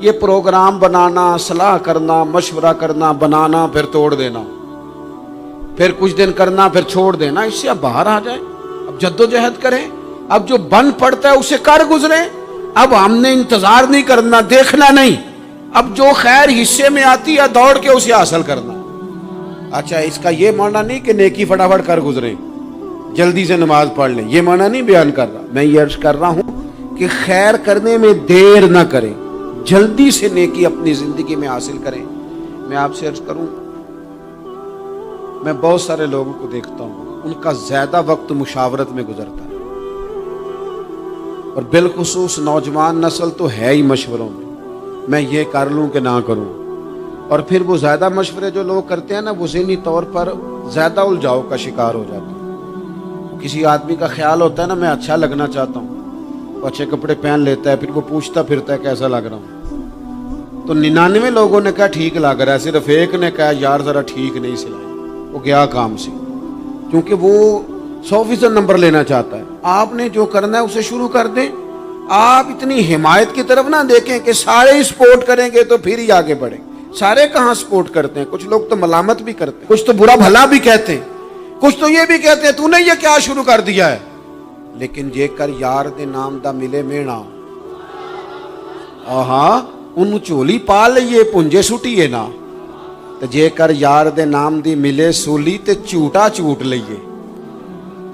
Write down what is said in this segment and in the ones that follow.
یہ پروگرام بنانا، صلاح کرنا، مشورہ کرنا، بنانا پھر توڑ دینا، پھر کچھ دن کرنا پھر چھوڑ دینا، اس سے اب باہر آ جائیں، اب جدوجہد کریں، اب جو بن پڑتا ہے اسے کر گزریں۔ اب ہم نے انتظار نہیں کرنا، دیکھنا نہیں، اب جو خیر حصے میں آتی ہے دوڑ کے اسے حاصل کرنا۔ اچھا، اس کا یہ معنی نہیں کہ نیکی فٹافٹ کر گزریں، جلدی سے نماز پڑھ لیں، یہ معنی نہیں بیان کر رہا۔ میں یہ عرض کر رہا ہوں کہ خیر کرنے میں دیر نہ کریں، جلدی سے نیکی اپنی زندگی میں حاصل کریں۔ میں آپ سے عرض کروں، میں بہت سارے لوگوں کو دیکھتا ہوں، ان کا زیادہ وقت مشاورت میں گزرتا ہے، اور بالخصوص نوجوان نسل تو ہے ہی مشوروں میں یہ کر لوں کہ نہ کروں، اور پھر وہ زیادہ مشورے جو لوگ کرتے ہیں نا، وہ ذہنی طور پر زیادہ الجھاؤ کا شکار ہو جاتے ہیں۔ کسی آدمی کا خیال ہوتا ہے نا، میں اچھا لگنا چاہتا ہوں، وہ اچھے کپڑے پہن لیتا ہے، پھر وہ پوچھتا پھرتا ہے کیسا لگ رہا ہوں، تو 99 لوگوں نے کہا ٹھیک لگ رہا ہے، صرف ایک نے کہا یار ذرا ٹھیک نہیں سلائی، وہ گیا کام سے، کیونکہ وہ 100% نمبر لینا چاہتا ہے۔ آپ نے جو کرنا ہے اسے شروع کر دیں، آپ اتنی حمایت کی طرف نہ دیکھیں کہ سارے ہی سپورٹ کریں گے تو پھر ہی آگے بڑھیں۔ سارے کہاں سپورٹ کرتے ہیں، کچھ لوگ تو ملامت بھی کرتے ہیں، کچھ تو برا بھلا بھی کہتے ہیں، کچھ تو یہ بھی کہتے ہیں تو نے یہ کیا شروع کر دیا ہے۔ لیکن جے کر یار دے نام دا ملے مینا، آہاں انہوں چولی پا لئیے پنجے سٹیے نا، تو جے کر یار دے نام دی ملے سولی تے چوٹا چوٹ لئیے،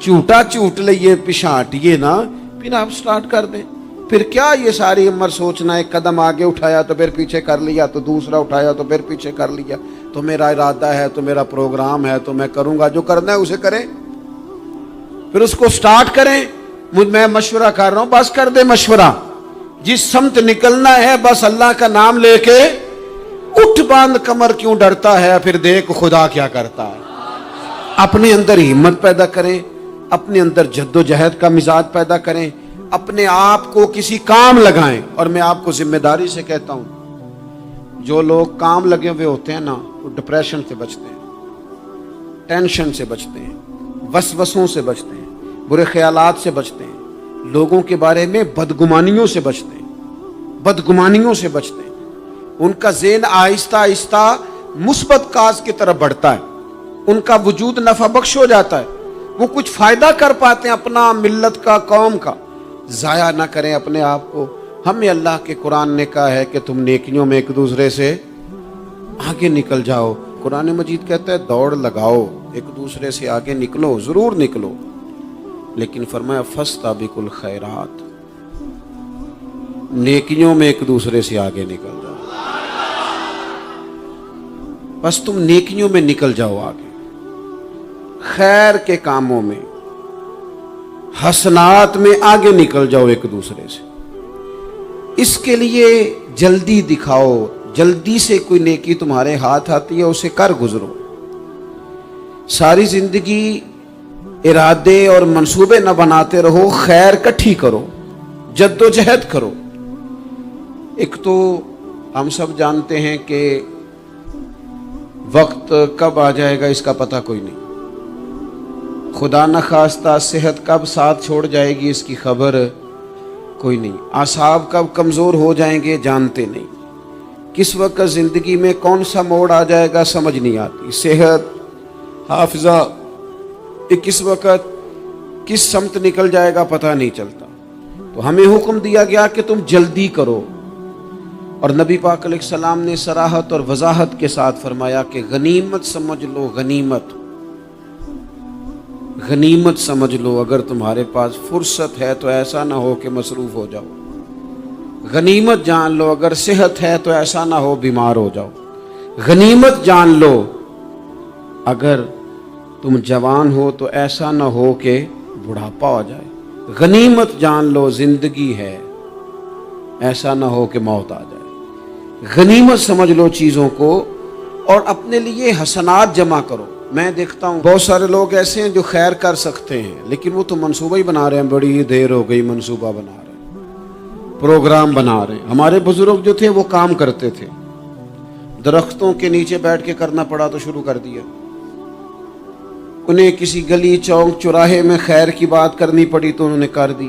چوٹا چوٹ لئیے پشانٹیے نا، پھر آپ سٹارٹ کر دیں۔ پھر کیا یہ ساری عمر سوچنا، ایک قدم آگے اٹھایا تو پھر پیچھے کر لیا، تو دوسرا اٹھایا تو پھر پیچھے کر لیا، تو میرا ارادہ ہے، تو میرا پروگرام ہے، تو میں کروں گا، جو کرنا ہے اسے کریں، پھر اس کو سٹارٹ کریں۔ میں مشورہ کر رہا ہوں، بس کر دے مشورہ، جس سمت نکلنا ہے بس اللہ کا نام لے کے اٹھ، باندھ کمر کیوں ڈرتا ہے، پھر دیکھ خدا کیا کرتا ہے۔ اپنے اندر ہمت پیدا کریں، اپنے اندر جد و جہد کا مزاج پیدا کریں، اپنے آپ کو کسی کام لگائیں۔ اور میں آپ کو ذمہ داری سے کہتا ہوں، جو لوگ کام لگے ہوئے ہوتے ہیں نا، وہ ڈپریشن سے بچتے ہیں، ٹینشن سے بچتے ہیں، وسوسوں سے بچتے ہیں، برے خیالات سے بچتے ہیں، لوگوں کے بارے میں بدگمانیوں سے بچتے ہیں، بدگمانیوں سے بچتے ہیں۔ ان کا ذہن آہستہ آہستہ مثبت کاز کی طرف بڑھتا ہے، ان کا وجود نفع بخش ہو جاتا ہے، وہ کچھ فائدہ کر پاتے ہیں اپنا، ملت کا، قوم کا۔ ضائع نہ کریں اپنے آپ کو۔ ہمیں اللہ کے قرآن نے کہا ہے کہ تم نیکیوں میں ایک دوسرے سے آگے نکل جاؤ۔ قرآن مجید کہتا ہے دوڑ لگاؤ، ایک دوسرے سے آگے نکلو، ضرور نکلو، لیکن فرمایا فاستبقوا الخیرات، نیکیوں میں ایک دوسرے سے آگے نکل جاؤ۔ بس تم نیکیوں میں نکل جاؤ آگے، خیر کے کاموں میں، حسنات میں آگے نکل جاؤ ایک دوسرے سے۔ اس کے لیے جلدی دکھاؤ، جلدی سے کوئی نیکی تمہارے ہاتھ آتی ہے اسے کر گزرو۔ ساری زندگی ارادے اور منصوبے نہ بناتے رہو، خیر کٹھی کرو، جد و جہد کرو۔ ایک تو ہم سب جانتے ہیں کہ وقت کب آ جائے گا اس کا پتہ کوئی نہیں، خدا نخواستہ صحت کب ساتھ چھوڑ جائے گی اس کی خبر کوئی نہیں، اعصاب کب کمزور ہو جائیں گے جانتے نہیں، کس وقت زندگی میں کون سا موڑ آ جائے گا سمجھ نہیں آتی، صحت، حافظہ، کس وقت کس سمت نکل جائے گا پتہ نہیں چلتا۔ تو ہمیں حکم دیا گیا کہ تم جلدی کرو، اور نبی پاک علیہ السلام نے صراحت اور وضاحت کے ساتھ فرمایا کہ غنیمت سمجھ لو، غنیمت غنیمت سمجھ لو، اگر تمہارے پاس فرصت ہے تو ایسا نہ ہو کہ مصروف ہو جاؤ، غنیمت جان لو، اگر صحت ہے تو ایسا نہ ہو بیمار ہو جاؤ، غنیمت جان لو، اگر تم جوان ہو تو ایسا نہ ہو کہ بڑھاپا ہو جائے، غنیمت جان لو زندگی ہے، ایسا نہ ہو کہ موت آ جائے۔ غنیمت سمجھ لو چیزوں کو، اور اپنے لیے حسنات جمع کرو۔ میں دیکھتا ہوں بہت سارے لوگ ایسے ہیں جو خیر کر سکتے ہیں، لیکن وہ تو منصوبہ ہی بنا رہے ہیں، بڑی دیر ہو گئی منصوبہ بنا رہے ہیں، پروگرام بنا رہے ہیں۔ ہمارے بزرگ جو تھے وہ کام کرتے تھے، درختوں کے نیچے بیٹھ کے کرنا پڑا تو شروع کر دیا، انہیں کسی گلی چوک چوراہے میں خیر کی بات کرنی پڑی تو انہوں نے کر دی،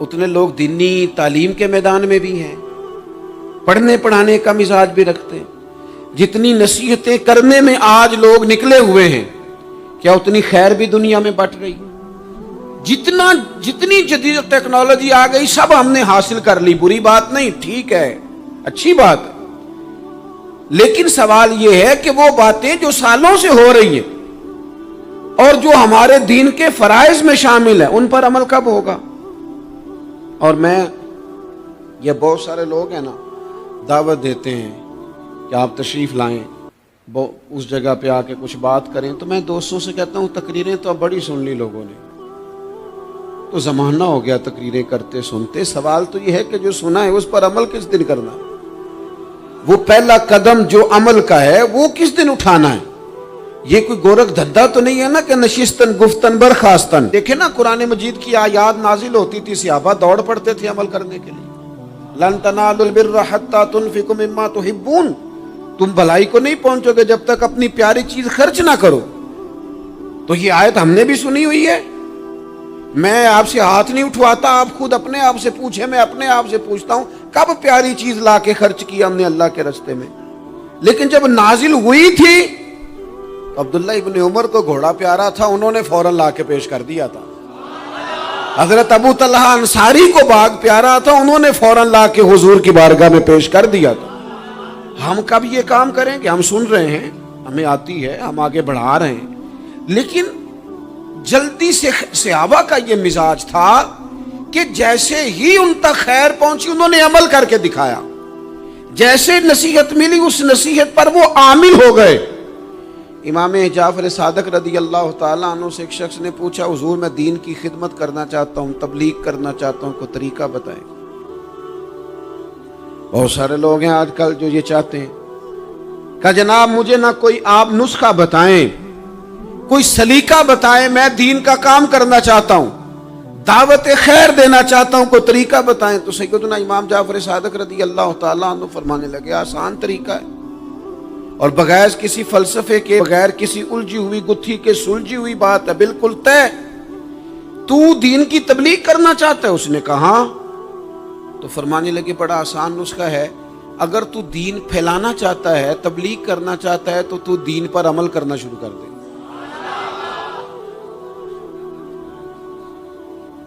اتنے لوگ دینی تعلیم کے میدان میں بھی ہیں، پڑھنے پڑھانے کا مزاج بھی رکھتے ہیں۔ جتنی نصیحتیں کرنے میں آج لوگ نکلے ہوئے ہیں، کیا اتنی خیر بھی دنیا میں بٹ رہی؟ جتنی جدید ٹیکنالوجی آ گئی سب ہم نے حاصل کر لی، بری بات نہیں، ٹھیک ہے، اچھی بات ہے، لیکن سوال یہ ہے کہ وہ باتیں جو سالوں سے ہو رہی ہیں اور جو ہمارے دین کے فرائض میں شامل ہیں ان پر عمل کب ہوگا؟ اور یہ بہت سارے لوگ ہیں نا، دعوت دیتے ہیں کہ آپ تشریف لائیں، اس جگہ پہ آ کے کچھ بات کریں، تو میں دوستوں سے کہتا ہوں تقریریں تو اب بڑی سن لی لوگوں نے، تو زمانہ ہو گیا تقریریں کرتے سنتے۔ سوال تو یہ ہے کہ جو سنا ہے اس پر عمل کس دن کرنا ہے؟ وہ پہلا قدم جو عمل کا ہے وہ کس دن اٹھانا ہے؟ یہ کوئی گورکھ دھندا تو نہیں ہے نا کہ نشستن گفتن برخاستن۔ دیکھیں نا قرآن مجید کی آیات نازل ہوتی تھی، صحابہ دوڑ پڑتے تھے عمل کرنے کے لیے۔ لن تنالوا البر حتى تنفقوا مما تحبون، تم بھلائی کو نہیں پہنچو گے جب تک اپنی پیاری چیز خرچ نہ کرو۔ تو یہ آیت ہم نے بھی سنی ہوئی ہے، میں آپ سے ہاتھ نہیں اٹھواتا، آپ خود اپنے آپ سے پوچھیں، میں اپنے آپ سے پوچھتا ہوں کب پیاری چیز لا کے خرچ کیا ہم نے اللہ کے راستے میں؟ لیکن جب نازل ہوئی تھی عبداللہ ابن عمر کو گھوڑا پیارا تھا، انہوں نے فوراً لا کے پیش کر دیا تھا۔ حضرت ابو طلحہ انصاری کو باغ پیارا تھا، انہوں نے فوراً لا کے حضور کی بارگاہ میں پیش کر دیا تھا۔ ہم کب یہ کام کریں کہ ہم سن رہے ہیں، ہمیں آتی ہے، ہم آگے بڑھا رہے ہیں، لیکن جلدی سے صحابہ کا یہ مزاج تھا کہ جیسے ہی ان تک خیر پہنچی انہوں نے عمل کر کے دکھایا، جیسے نصیحت ملی اس نصیحت پر وہ عامل ہو گئے۔ امام جعفر صادق رضی اللہ تعالیٰ عنہ سے ایک شخص نے پوچھا، حضور میں دین کی خدمت کرنا چاہتا ہوں، تبلیغ کرنا چاہتا ہوں، کوئی طریقہ بتائیں۔ بہت سارے لوگ ہیں آج کل جو یہ چاہتے ہیں کہ جناب مجھے نہ کوئی آپ نسخہ بتائیں، کوئی سلیقہ بتائیں، میں دین کا کام کرنا چاہتا ہوں، دعوت خیر دینا چاہتا ہوں، کوئی طریقہ بتائیں۔ تو سیدنا امام جعفر صادق رضی اللہ تعالیٰ عنہ فرمانے لگے، آسان طریقہ ہے، اور بغیر کسی فلسفے کے، بغیر کسی الجھی ہوئی گتھی کے سلجھی ہوئی بات ہے، بالکل طے۔ تو دین کی تبلیغ کرنا چاہتا ہے؟ اس نے کہا ہاں۔ تو فرمانے لگے بڑا آسان نسخہ ہے، اگر تو دین پھیلانا چاہتا ہے، تبلیغ کرنا چاہتا ہے، تو دین پر عمل کرنا شروع کر دے۔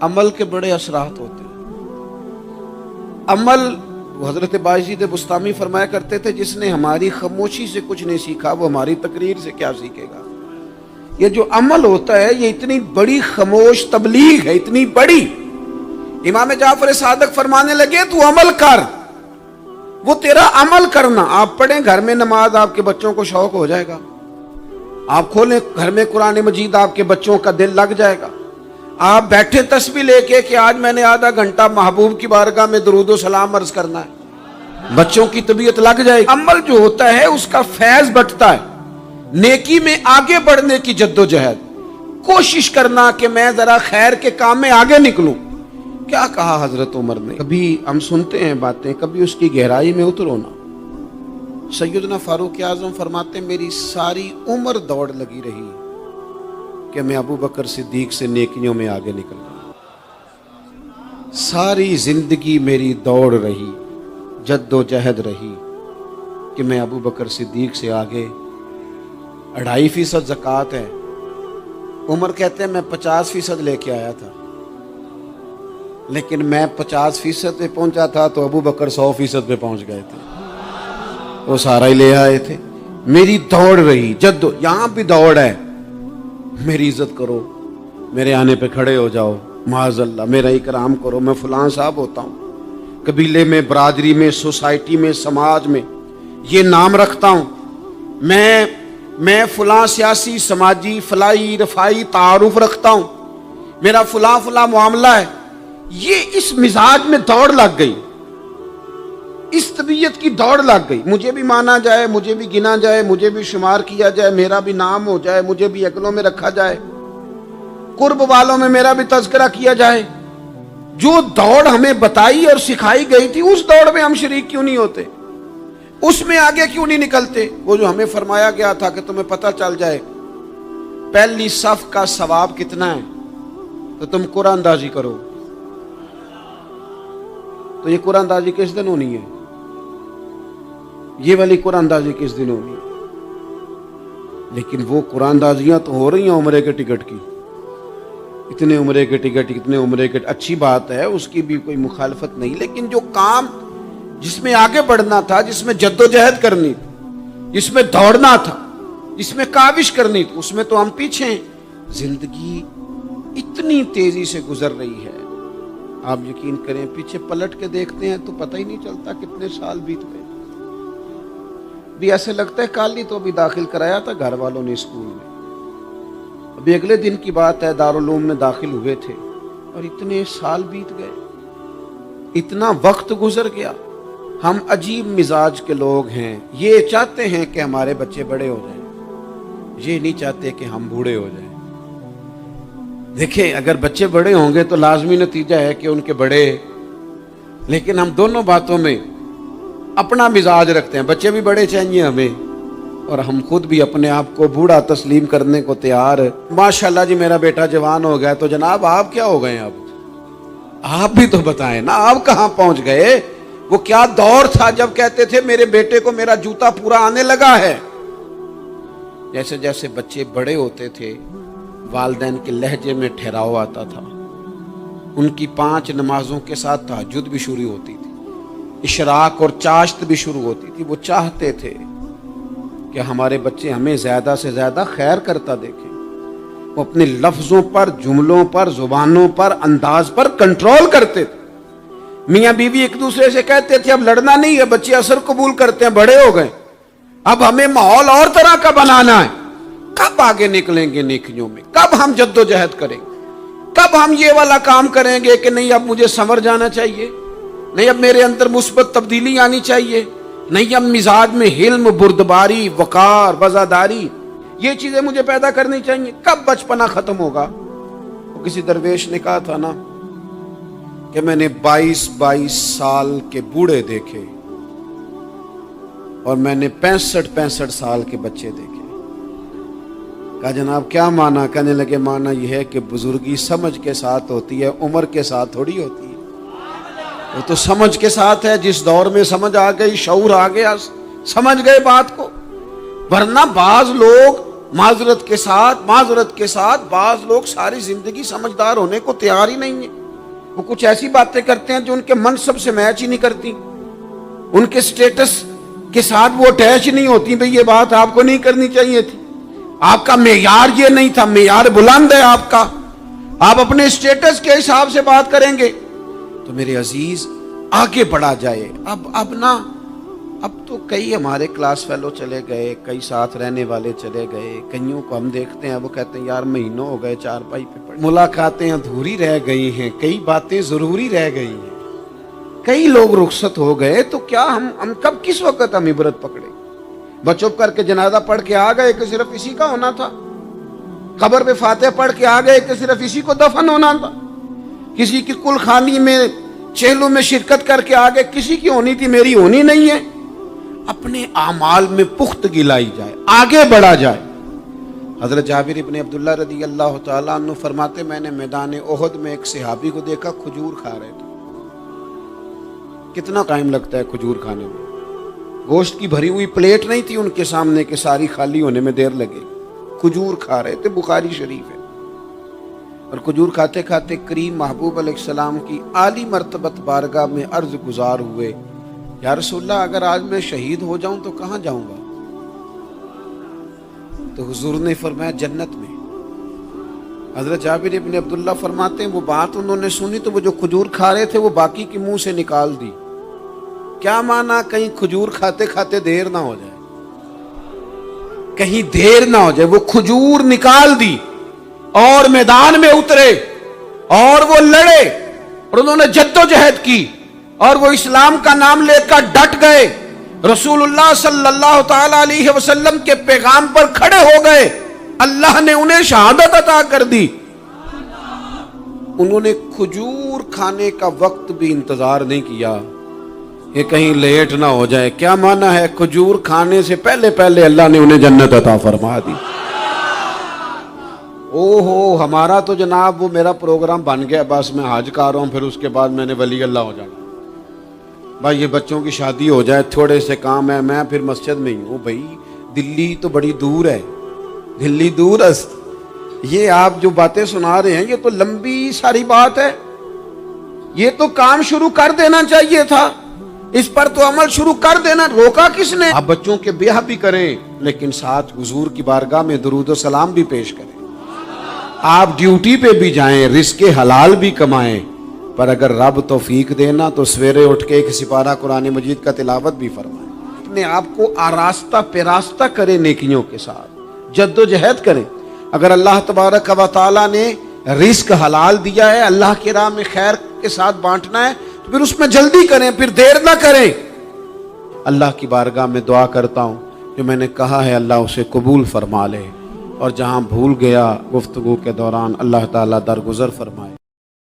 عمل کے بڑے اثرات ہوتے ہیں۔ عمل، حضرت باجید بستامی فرمایا کرتے تھے، جس نے ہماری خاموشی سے کچھ نہیں سیکھا وہ ہماری تقریر سے کیا سیکھے گا۔ یہ جو عمل ہوتا ہے یہ اتنی بڑی خاموش تبلیغ ہے، اتنی بڑی۔ امام جعفر صادق فرمانے لگے تو عمل کر، وہ تیرا عمل کرنا۔ آپ پڑھیں گھر میں نماز، آپ کے بچوں کو شوق ہو جائے گا، آپ کھولیں گھر میں قرآن مجید، آپ کے بچوں کا دل لگ جائے گا۔ آپ بیٹھے تسبیح لے کے کہ آج میں نے آدھا گھنٹہ محبوب کی بارگاہ میں درود و سلام عرض کرنا ہے، بچوں کی طبیعت لگ جائے گی۔ عمل جو ہوتا ہے اس کا فیض بٹتا ہے، نیکی میں آگے بڑھنے کی جدوجہد، کوشش کرنا کہ میں ذرا خیر کے کام میں آگے نکلوں۔ کیا کہا حضرت عمر نے؟ کبھی ہم سنتے ہیں باتیں، کبھی اس کی گہرائی میں اترو نا۔ سیدنا فاروق اعظم فرماتے میری ساری عمر دوڑ لگی رہی کہ میں ابو بکر صدیق سے نیکیوں میں آگے نکل رہا، ساری زندگی میری دوڑ رہی، جد و جہد رہی کہ میں ابو بکر صدیق سے آگے۔ 2.5% زکوٰۃ ہے، عمر کہتے ہیں میں 50% لے کے آیا تھا، لیکن میں 50% پہ پہنچا تھا تو ابو بکر 100% پہ پہنچ گئے تھے، وہ سارا ہی لے آئے تھے۔ میری دوڑ رہی، یہاں بھی دوڑ ہے، میری عزت کرو، میرے آنے پہ کھڑے ہو جاؤ، معاذ اللہ میرا اکرام کرو، میں فلاں صاحب ہوتا ہوں، قبیلے میں، برادری میں، سوسائٹی میں، سماج میں یہ نام رکھتا ہوں، میں فلاں سیاسی، سماجی، فلاحی، رفائی تعارف رکھتا ہوں، میرا فلاں معاملہ ہے۔ یہ اس مزاج میں دوڑ لگ گئی، اس طبیعت کی دوڑ لگ گئی، مجھے بھی مانا جائے، مجھے بھی گنا جائے، مجھے بھی شمار کیا جائے، میرا بھی نام ہو جائے، مجھے بھی اگلوں میں رکھا جائے، قرب والوں میں میرا بھی تذکرہ کیا جائے۔ جو دوڑ ہمیں بتائی اور سکھائی گئی تھی اس دوڑ میں ہم شریک کیوں نہیں ہوتے؟ اس میں آگے کیوں نہیں نکلتے؟ وہ جو ہمیں فرمایا گیا تھا کہ تمہیں پتہ چل جائے پہلی صف کا ثواب کتنا ہے تو تم قرآن اندازی کرو، تو یہ قرآن اندازی کس دن ہونی ہے؟ یہ والی قرآن اندازی کس دن ہونی ہے؟ لیکن وہ قرآن اندازیاں تو ہو رہی ہیں عمرے کے ٹکٹ کی، اتنے عمرے کے ٹکٹ، اتنے عمرے کے، اچھی بات ہے، اس کی بھی کوئی مخالفت نہیں، لیکن جو کام جس میں آگے بڑھنا تھا، جس میں جد و جہد کرنی تھی، جس میں دوڑنا تھا، جس میں کاوش کرنی تھی، اس میں تو ہم پیچھے ہیں۔ زندگی اتنی تیزی سے گزر رہی ہے، آپ یقین کریں پیچھے پلٹ کے دیکھتے ہیں تو پتہ ہی نہیں چلتا کتنے سال بیت گئے۔ بھی ایسے لگتا ہے کل ہی تو ابھی داخل کرایا تھا گھر والوں نے اسکول میں، ابھی اگلے دن کی بات ہے دارالعلوم میں داخل ہوئے تھے اور اتنے سال بیت گئے، اتنا وقت گزر گیا۔ ہم عجیب مزاج کے لوگ ہیں، یہ چاہتے ہیں کہ ہمارے بچے بڑے ہو جائیں، یہ نہیں چاہتے کہ ہم بوڑھے ہو جائیں۔ دیکھیں اگر بچے بڑے ہوں گے تو لازمی نتیجہ ہے کہ ان کے بڑے، لیکن ہم دونوں باتوں میں اپنا مزاج رکھتے ہیں، بچے بھی بڑے چاہیے ہمیں اور ہم خود بھی اپنے آپ کو بوڑھا تسلیم کرنے کو تیار۔ ماشاءاللہ جی میرا بیٹا جوان ہو گیا، تو جناب آپ کیا ہو گئے ہیں؟ اب آپ بھی تو بتائیں نا، آپ کہاں پہنچ گئے؟ وہ کیا دور تھا جب کہتے تھے میرے بیٹے کو میرا جوتا پورا آنے لگا ہے۔ جیسے جیسے بچے بڑے ہوتے تھے والدین کے لہجے میں ٹھہراؤ آتا تھا، ان کی 5 نمازوں کے ساتھ تہجد بھی شروع ہوتی تھی، اشراق اور چاشت بھی شروع ہوتی تھی۔ وہ چاہتے تھے کہ ہمارے بچے ہمیں زیادہ سے زیادہ خیر کرتا دیکھیں، وہ اپنے لفظوں پر، جملوں پر، زبانوں پر، انداز پر کنٹرول کرتے تھے۔ میاں بیوی ایک دوسرے سے کہتے تھے اب لڑنا نہیں ہے، بچے اثر قبول کرتے ہیں، بڑے ہو گئے، اب ہمیں ماحول اور طرح کا بنانا ہے۔ کب آگے نکلیں گے نیکیوں میں؟ کب ہم جد و جہد کریں گے؟ کب ہم یہ والا کام کریں گے کہ نہیں اب مجھے سنور جانا چاہیے، نہیں اب میرے اندر مثبت تبدیلی آنی چاہیے، نہیں اب مزاج میں حلم، بردباری، وقار، وفاداری، یہ چیزیں مجھے پیدا کرنی چاہیے؟ کب بچپنا ختم ہوگا؟ وہ کسی درویش نے کہا تھا نا کہ میں نے 22 سال کے بوڑھے دیکھے اور میں نے 65 سال کے بچے دیکھے۔ کہا جناب کیا معنی؟ کہنے لگے معنی یہ ہے کہ بزرگی سمجھ کے ساتھ ہوتی ہے، عمر کے ساتھ تھوڑی ہوتی ہے۔ وہ تو سمجھ کے ساتھ ہے، جس دور میں سمجھ آ گئی، شعور آ گیا، سمجھ گئے بات کو۔ ورنہ بعض لوگ معذرت کے ساتھ بعض لوگ ساری زندگی سمجھدار ہونے کو تیار ہی نہیں ہیں۔ وہ کچھ ایسی باتیں کرتے ہیں جو ان کے منصب سے میچ ہی نہیں کرتی، ان کے سٹیٹس کے ساتھ وہ اٹیچ نہیں ہوتی۔ بھئی یہ بات آپ کو نہیں کرنی چاہیے تھی، آپ کا معیار یہ نہیں تھا، معیار بلند ہے آپ کا، آپ اپنے سٹیٹس کے حساب سے بات کریں گے۔ تو میرے عزیز آگے بڑھا جائے۔ اب تو کئی ہمارے کلاس فیلو چلے گئے، کئی ساتھ رہنے والے چلے گئے، کئیوں کو ہم دیکھتے ہیں وہ کہتے ہیں یار مہینوں ہو گئے چارپائی پہ پڑے، ملاقاتیں ادھوری رہ گئی ہیں، کئی باتیں ضروری رہ گئی ہیں، کئی لوگ رخصت ہو گئے، تو کیا ہم کب کس وقت ہم عبرت پکڑے؟ بس چپ کر کے جنازہ پڑھ کے آ گئے کہ صرف اسی کا ہونا تھا، قبر پہ فاتحہ پڑھ کے آ گئے کہ صرف اسی کو دفن ہونا تھا، کسی کی کل خانی میں چہلوں میں شرکت کر کے آگے کسی کی ہونی تھی، میری ہونی نہیں ہے۔ اپنے اعمال میں پختگی لائی جائے، آگے بڑھا جائے۔ حضرت جابر ابن عبداللہ رضی اللہ تعالیٰ عنہ فرماتے میں نے میدان احد میں ایک صحابی کو دیکھا کھجور کھا رہے تھے۔ کتنا ٹائم لگتا ہے کھجور کھانے میں؟ گوشت کی بھری ہوئی پلیٹ نہیں تھی ان کے سامنے کہ ساری خالی ہونے میں دیر لگے، کھجور کھا رہے تھے، بخاری شریف ہے۔ اور کھجور کھاتے کھاتے کریم محبوب علیہ السلام کی عالی مرتبت بارگاہ میں عرض گزار ہوئے یا رسول اللہ اگر آج میں شہید ہو جاؤں تو کہاں جاؤں گا؟ تو حضور نے فرمایا جنت میں۔ حضرت جابر ابن عبداللہ فرماتے ہیں وہ بات انہوں نے سنی تو وہ جو کھجور کھا رہے تھے وہ باقی کے منہ سے نکال دی۔ کیا معنی؟ کہیں کھجور کھاتے کھاتے دیر نہ ہو جائے، کہیں دیر نہ ہو جائے۔ وہ کھجور نکال دی اور میدان میں اترے اور وہ لڑے اور انہوں نے جد و جہد کی اور وہ اسلام کا نام لے کر ڈٹ گئے، رسول اللہ صلی اللہ تعالی علیہ وسلم کے پیغام پر کھڑے ہو گئے، اللہ نے انہیں شہادت عطا کر دی۔ انہوں نے کھجور کھانے کا وقت بھی انتظار نہیں کیا کہ کہیں لیٹ نہ ہو جائے۔ کیا معنی ہے؟ کھجور کھانے سے پہلے پہلے اللہ نے انہیں جنت عطا فرما دی۔ اوہو، ہمارا تو جناب وہ میرا پروگرام بن گیا، بس میں حج کر رہا ہوں، پھر اس کے بعد میں نے ولی اللہ ہو جانا۔ بھائی یہ بچوں کی شادی ہو جائے، تھوڑے سے کام ہے، میں پھر مسجد میں ہی ہوں۔ بھائی دلی تو بڑی دور ہے، دلی دور است، یہ آپ جو باتیں سنا رہے ہیں یہ تو لمبی ساری بات ہے، یہ تو کام شروع کر دینا چاہیے تھا، اس پر تو عمل شروع کر دینا، روکا کس نے؟ آپ بچوں کے بیاہ بھی کریں لیکن ساتھ حضور کی بارگاہ میں درود و سلام بھی پیش کریں، آپ ڈیوٹی پہ بھی جائیں، رزق حلال بھی کمائیں، پر اگر رب توفیق دینا تو سویرے اٹھ کے ایک سپارہ قرآن مجید کا تلاوت بھی فرمائیں، اپنے آپ کو آراستہ پیراستہ کریں، نیکیوں کے ساتھ جد و جہد کریں۔ اگر اللہ تبارک و تعالیٰ نے رزق حلال دیا ہے، اللہ کی راہ میں خیر کے ساتھ بانٹنا ہے، تو پھر اس میں جلدی کریں، پھر دیر نہ کریں۔ اللہ کی بارگاہ میں دعا کرتا ہوں جو میں نے کہا ہے اللہ اسے قبول فرما لے، اور جہاں بھول گیا گفتگو کے دوران اللہ تعالیٰ درگزر فرمائے۔